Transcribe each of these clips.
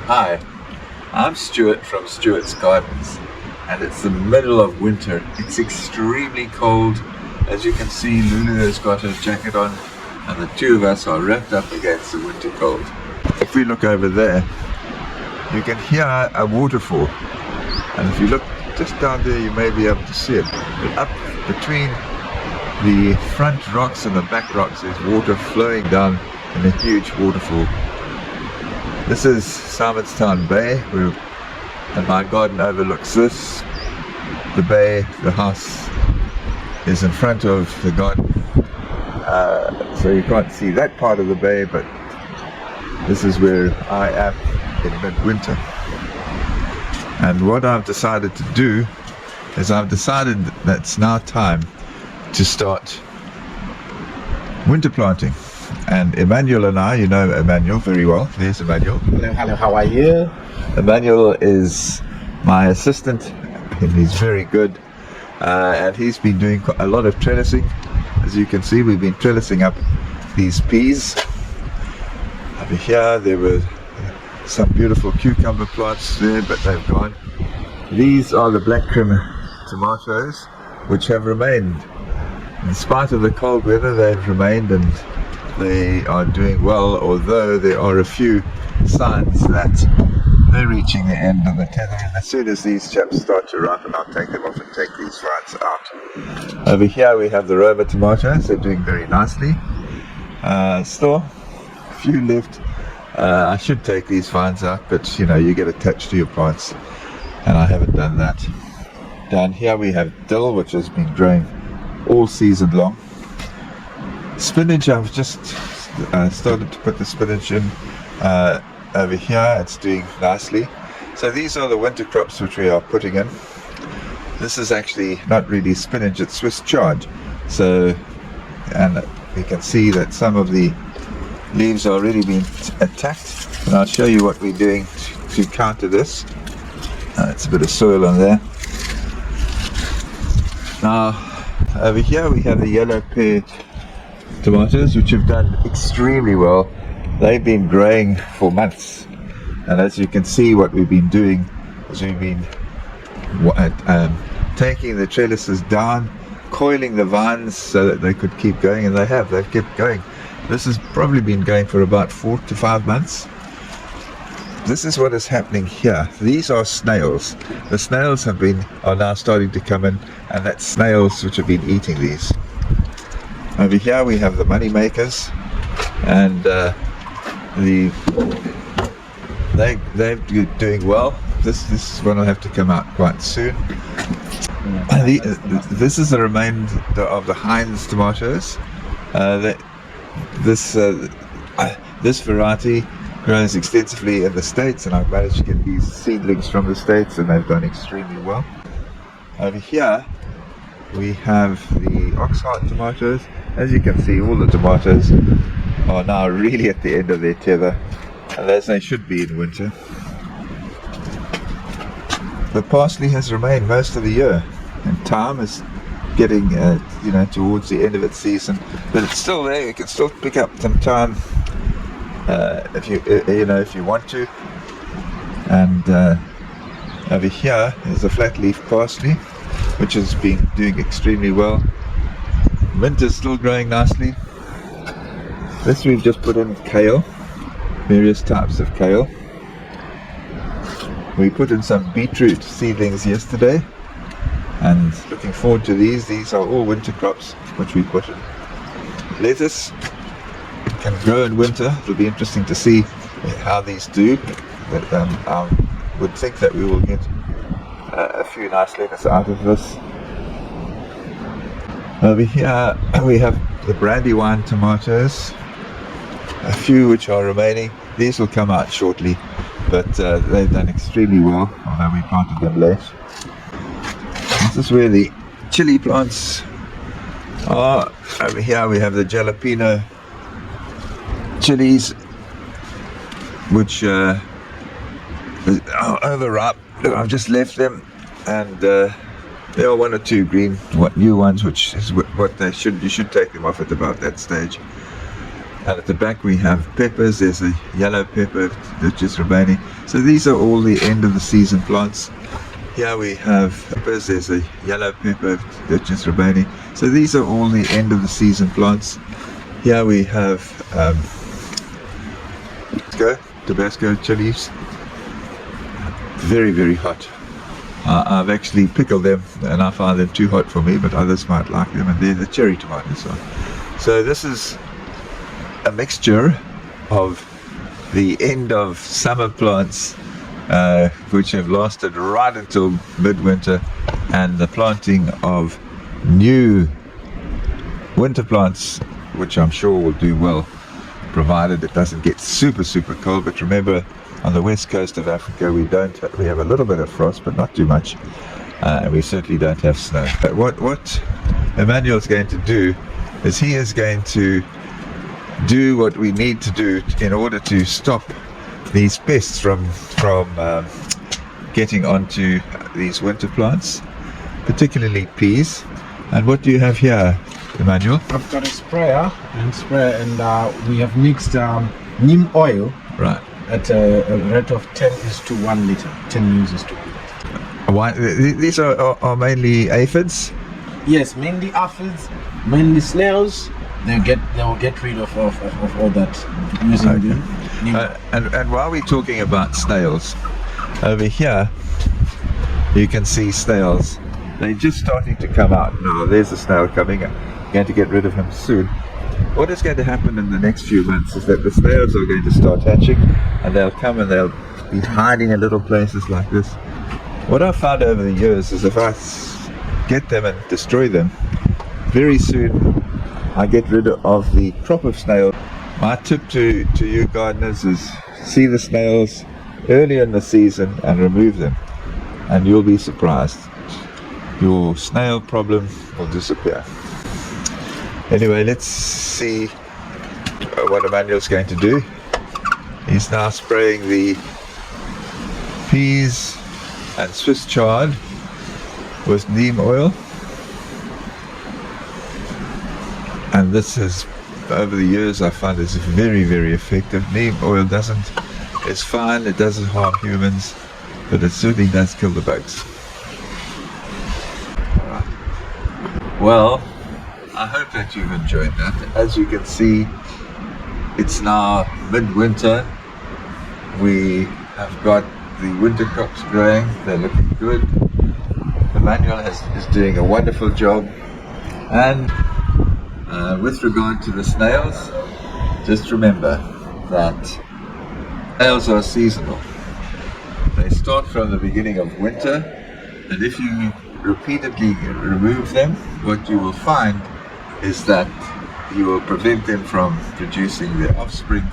Hi, I'm Stuart from Stuart's Gardens, and it's the middle of winter. It's extremely cold. As you can see, Lulu has got her jacket on, and the two of us are wrapped up against the winter cold. If we look over there, you can hear a waterfall, and if you look just down there, you may be able to see it. But up between the front rocks and the back rocks, there's water flowing down in a huge waterfall. This is Simonstown Bay, and my garden overlooks this. The bay, the house is in front of the garden, so you can't see that part of the bay, but this is where I am in midwinter. And what I've decided to do is I've decided that it's now time to start winter planting. And Emmanuel and I, you know Emmanuel very well. There's Emmanuel. Hello, how are you? Emmanuel is my assistant, and he's very good. And he's been doing a lot of trellising. As you can see, we've been trellising up these peas. Over here, there were some beautiful cucumber plants there, but they've gone. These are the black crema tomatoes, which have remained. In spite of the cold weather, they've remained, and they are doing well, although there are a few signs that they're reaching the end of the tether. And as soon as these chaps start to ripen, I'll take them off and take these vines out. Over here we have the Roma tomatoes. They're doing very nicely. Still a few left. I should take these vines out, but you know, you get attached to your plants, and I haven't done that. Down here we have dill, which has been growing all season long. Spinach, I've just started to put the spinach in over here. It's doing nicely. So these are the winter crops which we are putting in. This is actually not really spinach, it's Swiss chard. So, and we can see that some of the leaves are already being attacked. And I'll show you what we're doing to counter this. It's a bit of soil on there. Now, over here we have the yellow pear tomatoes, which have done extremely well. They've been growing for months, and as you can see, what we've been doing is we've been taking the trellises down, coiling the vines so that they could keep going, and they've kept going. This has probably been going for about 4 to 5 months. This is what is happening here. These are snails. The snails are now starting to come in, and that's snails which have been eating these. Over here we have the money makers, and they're doing well. This one will have to come out quite soon. This is the remainder of the Heinz tomatoes. This variety grows extensively in the States, and I've managed to get these seedlings from the States, and they've done extremely well. Over here we have the Oxheart tomatoes. As you can see, all the tomatoes are now really at the end of their tether, and as they should be in winter. The parsley has remained most of the year, and thyme is getting towards the end of its season, but it's still there. You can still pick up some thyme if you want to. And over here is the flat leaf parsley, which has been doing extremely well. Mint is still growing nicely. This we've just put in kale, various types of kale. We put in some beetroot seedlings yesterday, and looking forward to these. These are all winter crops which we put in. Lettuce can grow in winter. It'll be interesting to see how these do. But I would think that we will get a few nice lettuce out of this. Over here we have the Brandywine tomatoes, a few which are remaining. These will come out shortly, but they've done extremely well, although we planted them late. This is where the chili plants are. Over here we have the jalapeno chilies, which are overripe. I've just left them, and there are one or two new ones, which is what they should. You should take them off at about that stage. And at the back we have peppers. There's a yellow pepper that's just remaining. So these are all the end of the season plants. Here we have peppers. There's a yellow pepper that's just remaining. So these are all the end of the season plants. Here we have Tabasco chilies. Very, very hot. I've actually pickled them and I find them too hot for me, but others might like them, and they're the cherry tomatoes. So this is a mixture of the end of summer plants which have lasted right until midwinter, and the planting of new winter plants which I'm sure will do well provided it doesn't get super cold. But remember, on the west coast of Africa we have a little bit of frost, but not too much, and we certainly don't have snow. But what Emmanuel's going to do is he is going to do what we need to do in order to stop these pests from getting onto these winter plants, particularly peas. And what do you have here, Emmanuel? I've got a sprayer, and we have mixed neem oil, right, at a rate of 10:1 liter. 10 uses to 1 liter. Why, these are mainly aphids? Yes, mainly aphids, mainly snails. They will get rid of all that using the neem. And while we're talking about snails, over here you can see snails. They're just starting to come out. No, there's a snail coming. I'm going to get rid of him soon. What is going to happen in the next few months is that the snails are going to start hatching, and they'll come and they'll be hiding in little places like this. What I've found over the years is if I get them and destroy them, very soon I get rid of the crop of snails. My tip to you gardeners is see the snails early in the season and remove them, and you'll be surprised. Your snail problem will disappear. Anyway, let's see what Emmanuel's going to do. He's now spraying the peas and Swiss chard with neem oil. And this is, over the years, I find it's very, very effective. Neem oil it's fine, it doesn't harm humans, but it certainly does kill the bugs. Well, I hope that you've enjoyed that. As you can see, it's now midwinter. We have got the winter crops growing. They're looking good. Emmanuel is doing a wonderful job. And with regard to the snails, just remember that snails are seasonal. They start from the beginning of winter, and if you repeatedly remove them, what you will find is that you will prevent them from producing their offspring,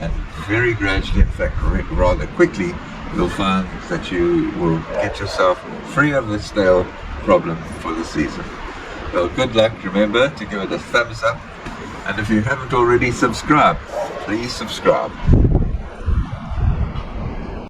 and very gradually, in fact rather quickly, you'll find that you will get yourself free of the snail problem for the season. Well, good luck. Remember to give it a thumbs up, and if you haven't already subscribed, please subscribe.